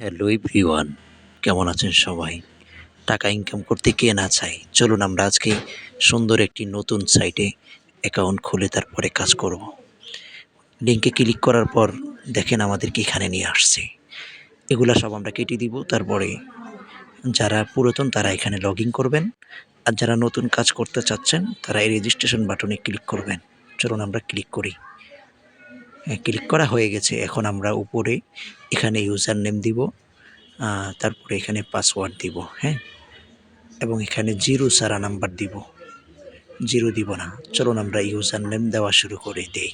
Hello everyone, কেমন আছেন সবাই? টাকা ইনকাম করতে কে না চায়? চলুন আমরা আজকে সুন্দর একটি নতুন সাইটে অ্যাকাউন্ট খুলে তারপরে কাজ করব। লিঙ্কে ক্লিক করার পর দেখেন আমাদেরকে এখানে নিয়ে আসছে। এগুলা সব আমরা কেটে দিব। তারপরে যারা পুরাতন তারা এখানে লগ ইন করবেন, আর যারা নতুন কাজ করতে চাচ্ছেন তারা এই রেজিস্ট্রেশন বাটনে ক্লিক করবেন। চলুন আমরা ক্লিক করি। হ্যাঁ, ক্লিক করা হয়ে গেছে। এখন আমরা উপরে এখানে ইউজার নেম দিব, তারপরে এখানে পাসওয়ার্ড দিব, হ্যাঁ, এবং এখানে জিরো সারা নাম্বার দিব, জিরো দিব না। চলুন আমরা ইউজার নেম দেওয়া শুরু করে দেই।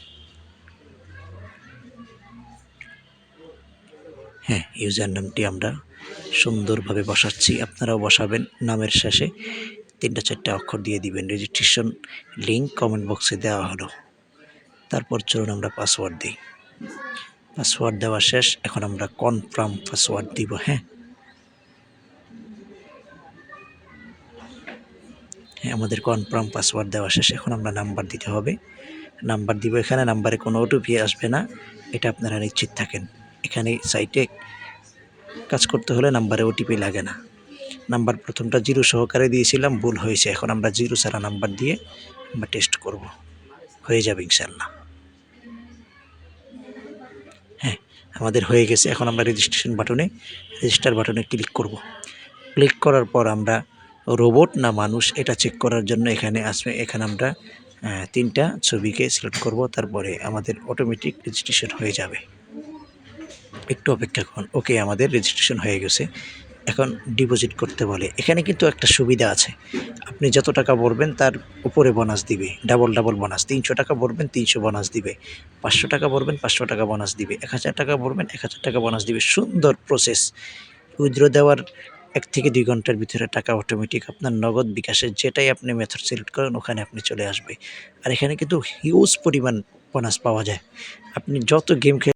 হ্যাঁ, ইউজার নেমটি আমরা সুন্দরভাবে বসাচ্ছি, আপনারাও বসাবেন। নামের শেষে 3-4টা অক্ষর দিয়ে দিবেন। রেজিস্ট্রেশন লিঙ্ক কমেন্ট বক্সে দেওয়া হলো। তারপর চলুন আমরা পাসওয়ার্ড দিই। পাসওয়ার্ড দেওয়া শেষ। এখন আমরা কনফার্ম পাসওয়ার্ড দিব। হ্যাঁ, আমাদের কনফার্ম পাসওয়ার্ড দেওয়া শেষ। এখন আমরা নাম্বার দিতে হবে। নাম্বার দিব। এখানে নাম্বারে কোনো ওটিপি আসবে না, এটা আপনারা নিশ্চিত থাকেন। এখানে সাইটে কাজ করতে হলে নাম্বারে ওটিপি লাগে না। নাম্বার প্রথমটা জিরো সহকারে দিয়েছিলাম, ভুল হয়েছে। এখন আমরা জিরো ছাড়া নাম্বার দিয়ে আমরা টেস্ট করব, হয়ে যাবে ইনশাল্লাহ। হ্যাঁ, আমাদের হয়ে গেছে। এখন আমরা রেজিস্টার বাটনে ক্লিক করব। ক্লিক করার পর আমরা রোবট না মানুষ এটা চেক করার জন্য এখানে আসবে। এখানে আমরা 3টা ছবিকে সিলেক্ট করব, তারপরে আমাদের অটোমেটিক রেজিস্ট্রেশন হয়ে যাবে। একটু অপেক্ষা করুন। ওকে, আমাদের রেজিস্ট্রেশন হয়ে গেছে। এখন ডিপোজিট করতে বলে। এখানে কিন্তু একটা সুবিধা আছে, আপনি যত টাকা ভরবেন তার উপরে বোনাস দিবে, ডাবল বোনাস। 300 টাকা ভরবেন 300 বোনাস দিবে, 500 টাকা ভরবেন 500 টাকা বোনাস দিবে, 1000 টাকা ভরবেন 1000 টাকা বোনাস দিবে। সুন্দর প্রসেস। উইথড্র দেওয়ার 1 থেকে 2 ঘন্টার ভিতরে টাকা অটোমেটিক আপনার নগদ বিকাশে যেটাই আপনি মেথড সিলেক্ট করেন ওখানে আপনি চলে আসবে। আর এখানে কিন্তু হিউজ পরিমাণ বোনাস পাওয়া যায়। আপনি যত গেম